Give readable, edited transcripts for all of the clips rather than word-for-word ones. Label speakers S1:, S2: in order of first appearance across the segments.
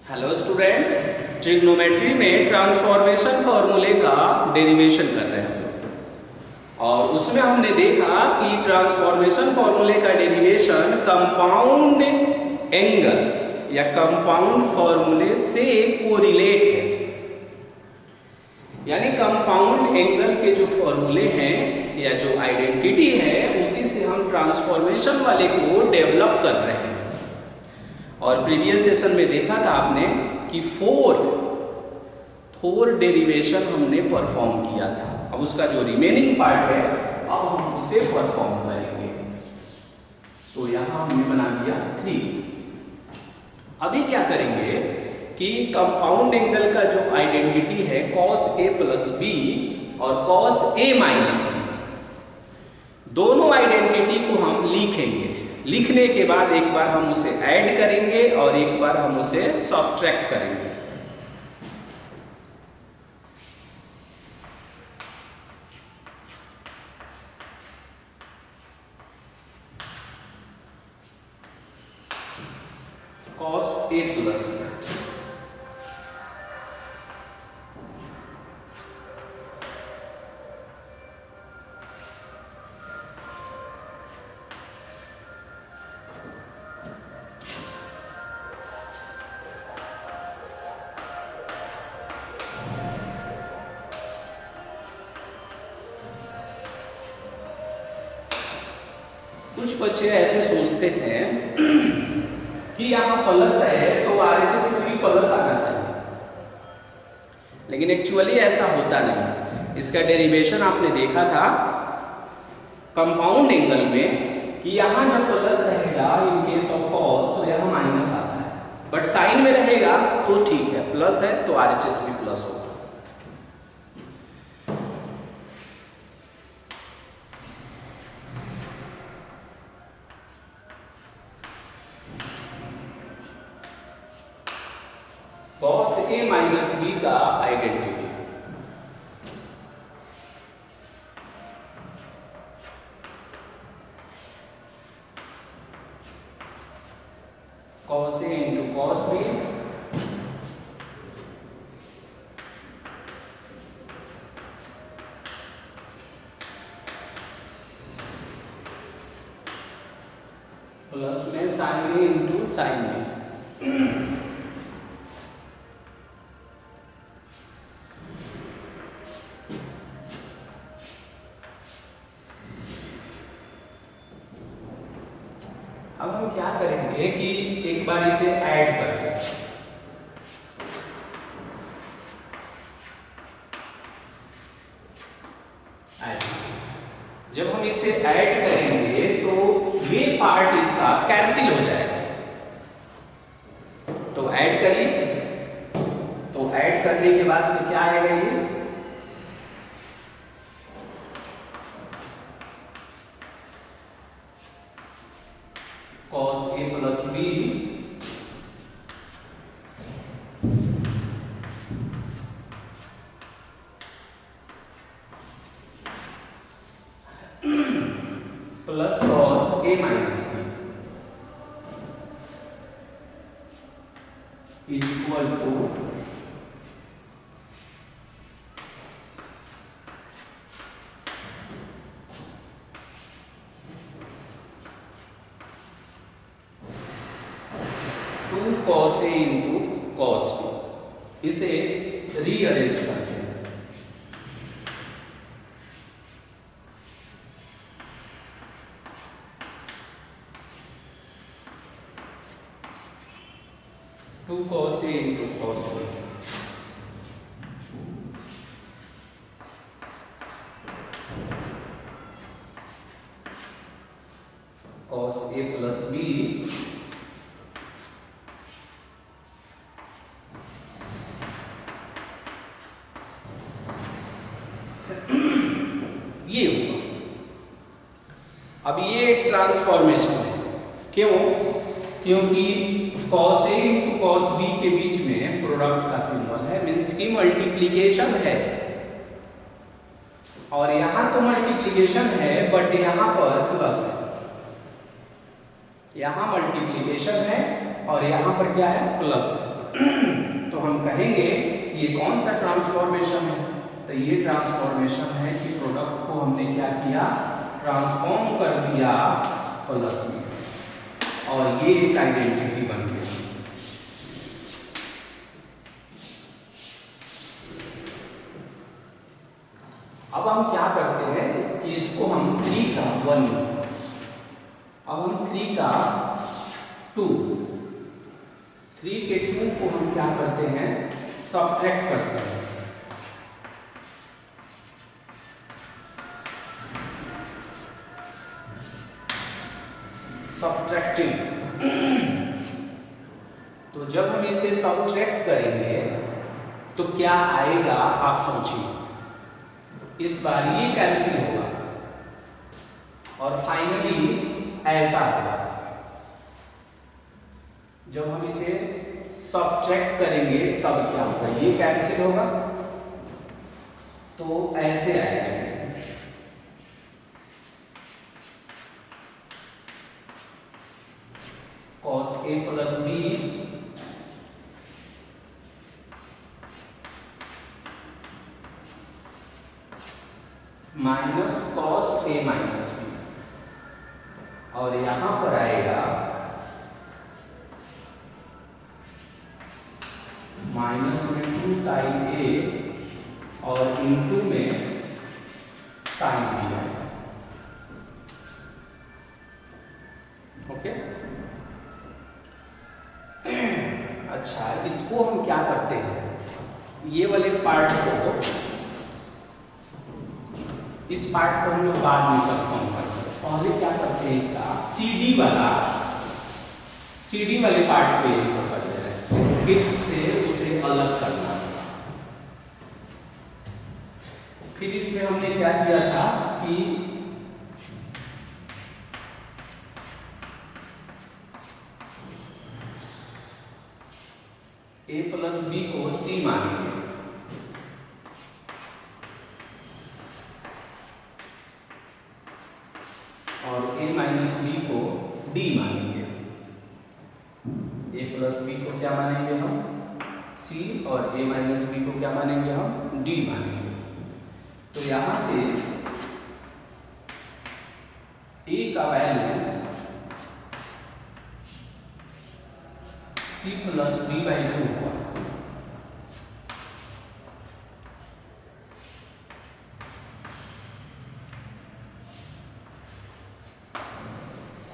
S1: Hello students, trigonometry में transformation फॉर्मूले का डेरिवेशन कर रहे हैं हम लोग। और उसमें हमने देखा कि ट्रांसफॉर्मेशन फॉर्मूले का डेरिवेशन कंपाउंड एंगल या कंपाउंड फॉर्मूले से कोरिलेट है। यानी कंपाउंड एंगल के जो फॉर्मूले हैं या जो आइडेंटिटी है उसी से हम ट्रांसफॉर्मेशन वाले को डेवलप कर रहे हैं। और प्रीवियस सेशन में देखा था आपने कि फोर डेरिवेशन हमने परफॉर्म किया था। अब उसका जो रिमेनिंग पार्ट है अब हम उसे परफॉर्म करेंगे। तो यहाँ हमने बना दिया 3। अभी क्या करेंगे कि कंपाउंड एंगल का जो आइडेंटिटी है cos A प्लस B और cos A माइनस B, दोनों आइडेंटिटी को हम लिखेंगे। लिखने के बाद एक बार हम उसे ऐड करेंगे और एक बार हम उसे सब्ट्रैक्ट करेंगे। cos A प्लस B कुछ बच्चे ऐसे सोचते हैं कि यहाँ प्लस है तो RHS में भी प्लस आना चाहिए, लेकिन एक्चुअली ऐसा होता नहीं। इसका डेरिवेशन आपने देखा था कंपाउंड एंगल में कि यहाँ जब प्लस रहेगा इन केस ऑफ कॉस तो यहाँ माइनस आता है, बट साइन में रहेगा तो ठीक है, प्लस है तो RHS भी प्लस होगा। cos A माइनस B का identity cos A into cos B plus में sine A into sine B। अब हम क्या करेंगे कि एक बार इसे ऐड करते हैं। जब हम इसे ऐड करेंगे तो ये पार्ट इसका कैंसिल हो जाएगा। तो ऐड करिए, तो ऐड करने के बाद से क्या आएगा ये cos A plus B plus cos A minus B is equal to cos A into cos B। इसे रीअरेंज करते हैं। Two cos A into cos B cos A plus B ये होगा। अब ये ट्रांसफॉर्मेशन है, क्यों? क्योंकि cos A into cos B के बीच में प्रोडक्ट का सिंबल है, मीन्स की मल्टीप्लीकेशन है। और यहाँ तो मल्टीप्लीकेशन है बट यहाँ पर प्लस है। यहाँ मल्टीप्लीकेशन है और यहाँ पर क्या है, प्लस है। तो हम कहेंगे ये कौन सा ट्रांसफॉर्मेशन है? तो ये ट्रांसफॉर्मेशन है कि प्रोडक्ट को हमने क्या किया, ट्रांसफॉर्म कर दिया प्लस में, और ये एक आइडेंटिटी बन गई। अब हम क्या करते हैं कि इसको हम 3 का 1, अब हम 3 का 2, 3 के 2 को हम क्या करते हैं, सब्ट्रैक्ट करते हैं। सब्ट्रैक्टिंग। तो जब हम इसे सब्ट्रैक्ट करेंगे तो क्या आएगा आप सोचिए। इस बार ये कैंसिल होगा और फाइनली ऐसा होगा। जब हम इसे सब्ट्रैक्ट करेंगे तब क्या होगा, ये कैंसिल होगा तो ऐसे आएगा। cos a plus b minus cos a minus b, और यहां पर आएगा माइनस में 2 sin a और इनटू में sin b आएगा। ओके, अच्छा इसको हम क्या करते हैं, ये वाले पार्ट को, इस पार्ट को हम लोग बाद में परफॉर्म करते हैं। पहले क्या करते हैं, इसका CD वाले पार्ट को ये कर देते हैं, फिर से उसे अलग करना। फिर इसमें हमने क्या किया था कि a प्लस b को c मानेंगे और a माइनस b को d मानेंगे। a प्लस b को क्या मानेंगे हम, c, और a माइनस b को क्या मानेंगे हम, d मानेंगे। तो यहां से a का value c plus d by 2 हुआ,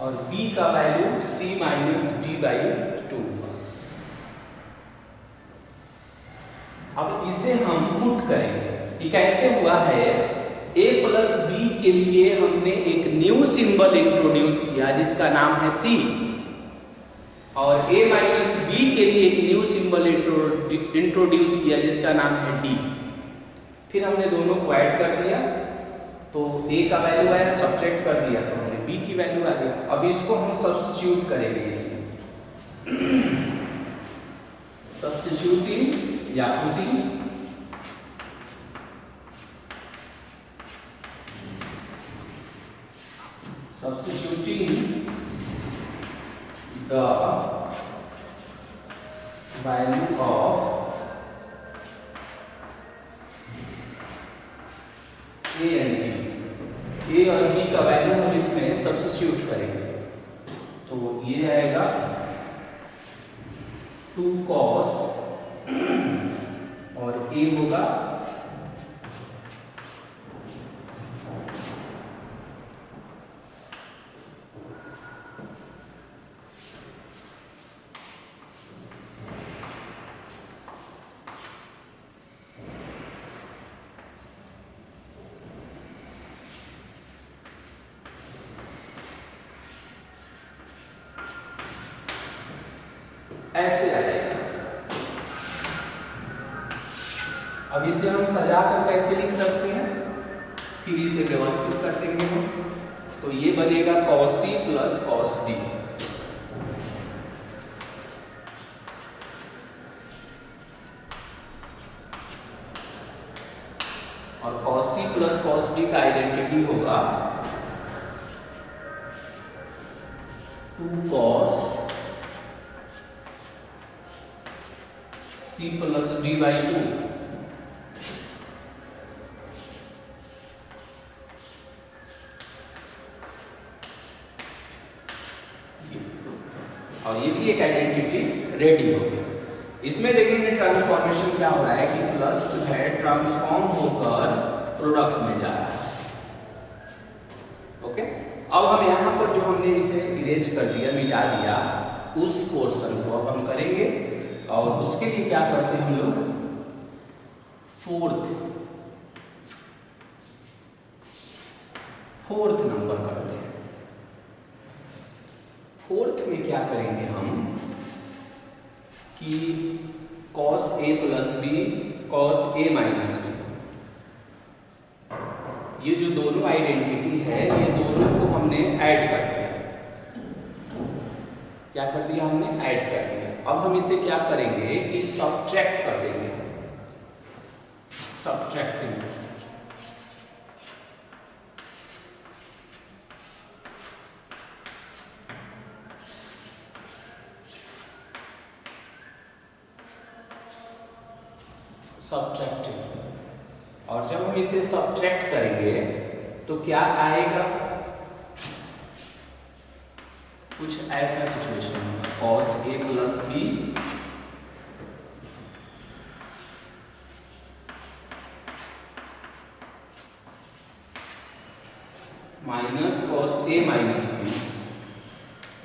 S1: और b का value c minus d by 2 हुआ। अब इसे हम पुट करेंगे। ये कैसे हुआ है, a प्लस b के लिए हमने एक न्यू सिंबल इंट्रोड्यूस किया जिसका नाम है c, और a माइनस b के लिए एक न्यू सिंबल इंट्रोड्यूस किया जिसका नाम है d। फिर हमने दोनों को ऐड कर दिया तो a का वैल्यू आया, सब्ट्रैक्ट कर दिया तो हमने b की वैल्यू आ गया। अब इसको हम सब्स्टिट्यूट करेंगे इसमें, सब्स्टिट्यूटिंग या putting, substituting the value of a and b, a और b का वैल्यू हम इसमें सब्स्टिट्यूट करेंगे। तो ये आएगा 2 cos और a होगा ऐसे आ जाएगा। अब इसे हम सजा कर कैसे लिख सकते हैं, फिर इसे व्यवस्थित कर देंगे हम। तो ये बनेगा cos c plus cos d, और cos c plus cos d का आइडेंटिटी होगा 2 cos c plus D by to और ये भी एक आइडेंटिटी रेडी हो गया। इसमें देखेंगे ट्रांसफॉर्मेशन क्या हो रहा है कि प्लस जो है ट्रांसफॉर्म होकर प्रोडक्ट में जा रहा है। ओके, अब हम यहाँ पर जो हमने इसे इरेज कर दिया, मिटा दिया, उस पोर्शन को अब हम करेंगे और उसके लिए क्या करते हैं हम लोग, फोर्थ नंबर करते हैं। फोर्थ में क्या करेंगे हम कि cos a plus B cos a minus B, ये जो दोनों आइडेंटिटी है ये दोनों को हमने ऐड कर दिया। क्या कर दिया हमने, ऐड कर दिया। अब हम इसे क्या करेंगे कि सब्ट्रैक्ट कर देंगे, सब्ट्रैक्टिंग। सब्ट्रैक्टिंग, और जब हम इसे सब्ट्रैक्ट करेंगे तो क्या आएगा, कुछ ऐसा सिचुएशन होगा, cos a plus B minus cos a minus B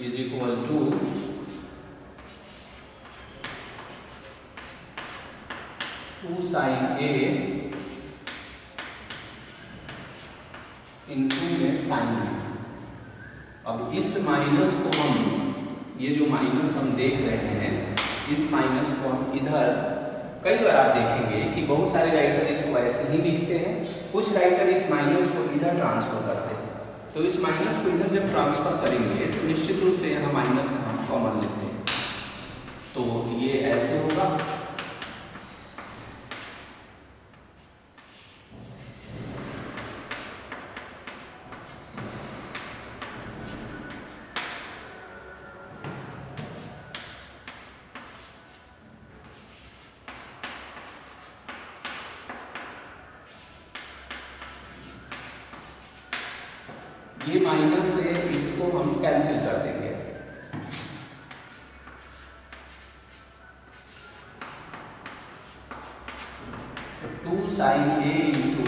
S1: is equal to sin a into में साइन बी। अब इस माइनस को हम, ये जो माइनस हम देख रहे हैं, इस माइनस को हम इधर, कई बार आप देखेंगे कि बहुत सारे राइटर इसको ऐसे ही लिखते हैं, कुछ राइटर इस माइनस को इधर ट्रांसफर करते हैं। तो इस माइनस को इधर जब ट्रांसफर करेंगे तो निश्चित रूप से यहाँ माइनस का हम कॉमन लेते हैं, तो ये ऐसे होगा। ये माइनस से इसको हम कैंसिल कर देंगे, तो 2 sin a into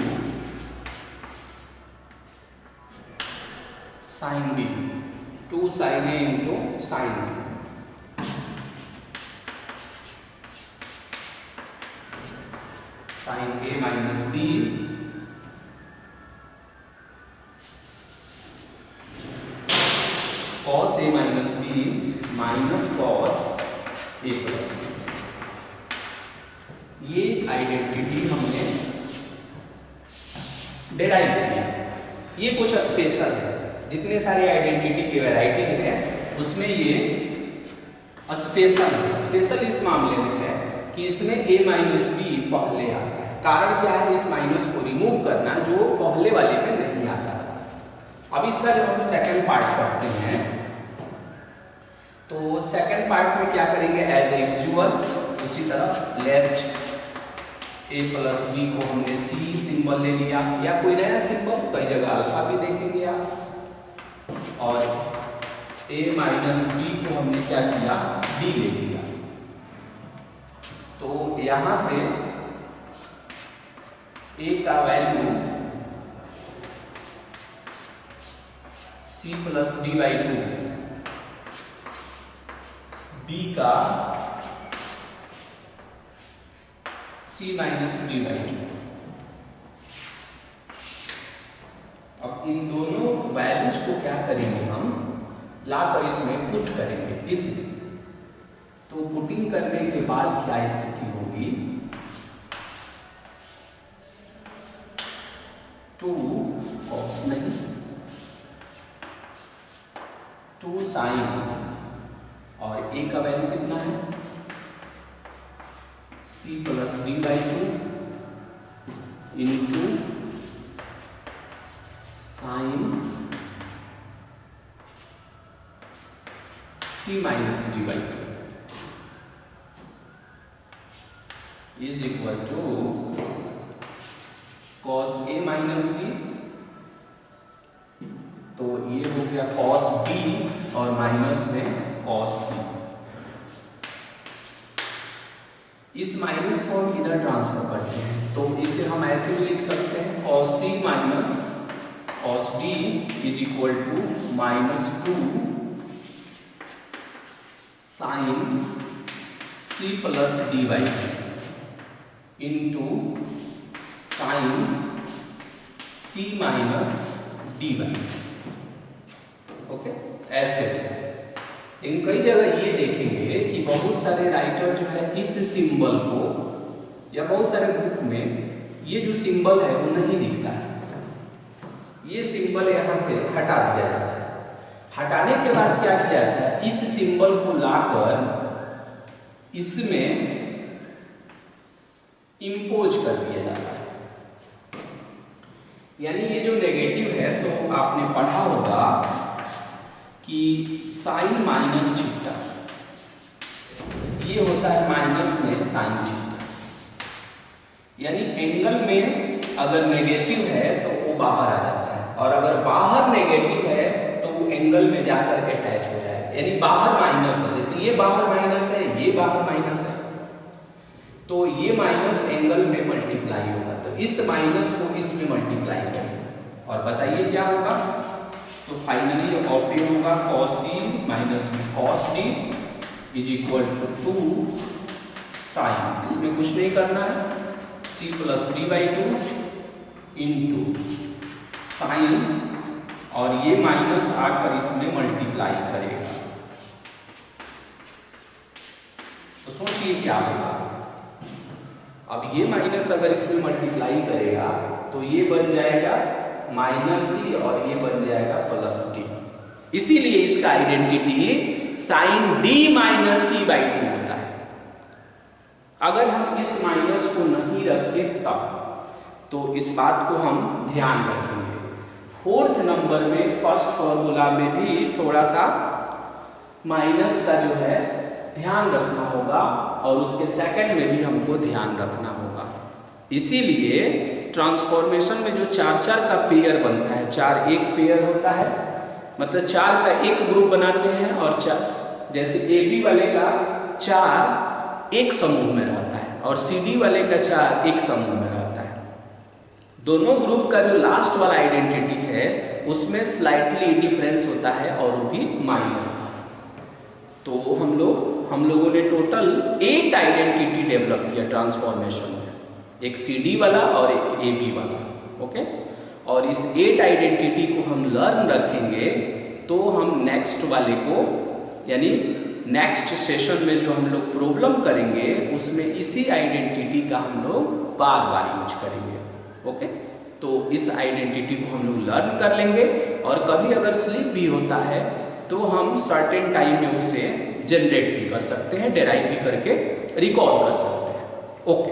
S1: sine B, 2 sin a into sine B, sine a minus B cos a minus B minus cos a plus B. ये आइडेंटिटी हमने डेराइव किया। ये कुछ स्पेशल है, जितने सारे आइडेंटिटी की वैरायटीज है उसमें ये स्पेशल है। स्पेशल इस मामले में है कि इसमें a माइनस बी पहले आता है। कारण क्या है, इस माइनस को रिमूव करना जो पहले वाले में नहीं आता था। अब इसका जब हम सेकंड पार्ट करते हैं तो सेकंड पार्ट में क्या करेंगे, एज यूजुअल उसी तरह लेफ्ट a प्लस बी को हमने c सिंबल ले लिया, या कोई नया सिंबल, कई जगह अल्फा भी देखेंगे आप, और a माइनस बी को हमने क्या किया, d ले लिया। तो यहां से a का value c plus D by to, b का c minus D by to. अब इन दोनों वैल्यूज को क्या करेंगे, हम लाकर इसमें पुट करेंगे इसी। तो पुटिंग करने के बाद क्या स्थिति होगी, 2 cos नहीं 2 sin, और a का वैल्यू कितना है, c plus D by two into sine c minus D by two. Is equal to cos A minus B, तो ये हो गया कॉस बी और माइनस में कॉस सी। इस माइनस को हम इधर ट्रांसफर करते हैं, तो इसे हम ऐसे भी लिख सकते हैं cos C minus cos D is equal to -2 sine C plus D by into sine C minus D by. Okay, ऐसे। लेकिन कई जगह ये देखेंगे कि बहुत सारे राइटर जो है इस सिंबल को, या बहुत सारे बुक में ये जो सिंबल है वो नहीं दिखता है, ये सिंबल यहाँ से हटा दिया जाता है। हटाने के बाद क्या किया जाता है, इस सिंबल को लाकर इसमें इंपोज कर दिया जाता है। यानी ये जो नेगेटिव है, तो आपने पढ़ा होगा कि साइन माइनस थीटा, ये होता है माइनस में साइन थीटा। यानी एंगल में अगर नेगेटिव है तो वो बाहर आ जाता है, और अगर बाहर नेगेटिव है तो वो एंगल में जाकर अटैच हो जाए। यानी बाहर माइनस है, जैसे ये बाहर माइनस है, ये बाहर माइनस है, तो ये माइनस एंगल में मल्टीप्लाई होगा, तो इस माइनस को इसमें मल्टीप्लाई करेंगे और बताइए क्या होगा। तो फाइनली ऑप्टिमम होगा कॉस सी माइनस में cos D is equal to 2 sine, इसमें कुछ नहीं करना है, C plus D by 2 into sine, और ये माइनस आकर इसमें मल्टीप्लाई करेगा। तो सोचिए क्या होगा। अब ये माइनस अगर इसमें मल्टीप्लाई करेगा तो ये बन जाएगा माइनस सी और ये बन जाएगा प्लस डी। इसीलिए इसका identity sine D minus C by 2 होता है। अगर हम इस माइनस को नहीं रखें तब, तो इस बात को हम ध्यान रखेंगे। 4th नंबर में फर्स्ट फॉर्मूला में भी थोड़ा सा माइनस का जो है ध्यान रखना होगा, और उसके सेकंड में भी हमको ध्यान रखना होगा। इसीलिए ट्रांसफॉर्मेशन में जो 4-4 का पेयर बनता है, 4 एक पेयर होता है, मतलब 4 का एक ग्रुप बनाते हैं, और 4 जैसे AB वाले का 4 एक समूह में रहता है और CD वाले का 4 एक समूह में रहता है। दोनों ग्रुप का जो लास्ट वाला आइडेंटिटी है उसमें स्लाइटली डिफरेंस होता है, और वो भी माइनस। तो हम लोगों ने टोटल 8 आइडेंटिटी डेवलप किया ट्रांसफॉर्मेशन में, एक CD वाला और एक AB वाला। ओके, और इस 8 आइडेंटिटी को हम लर्न रखेंगे तो हम नेक्स्ट वाले को, यानी नेक्स्ट सेशन में जो हम लोग प्रॉब्लम करेंगे उसमें इसी आइडेंटिटी का हम लोग बार बार यूज करेंगे। ओके, तो इस आइडेंटिटी को हम लोग लर्न कर लेंगे, और कभी अगर स्लिप भी होता है तो हम सर्टेन टाइम में उसे जनरेट भी कर सकते हैं, डेराइव भी करके रिकॉल कर सकते हैं। ओके।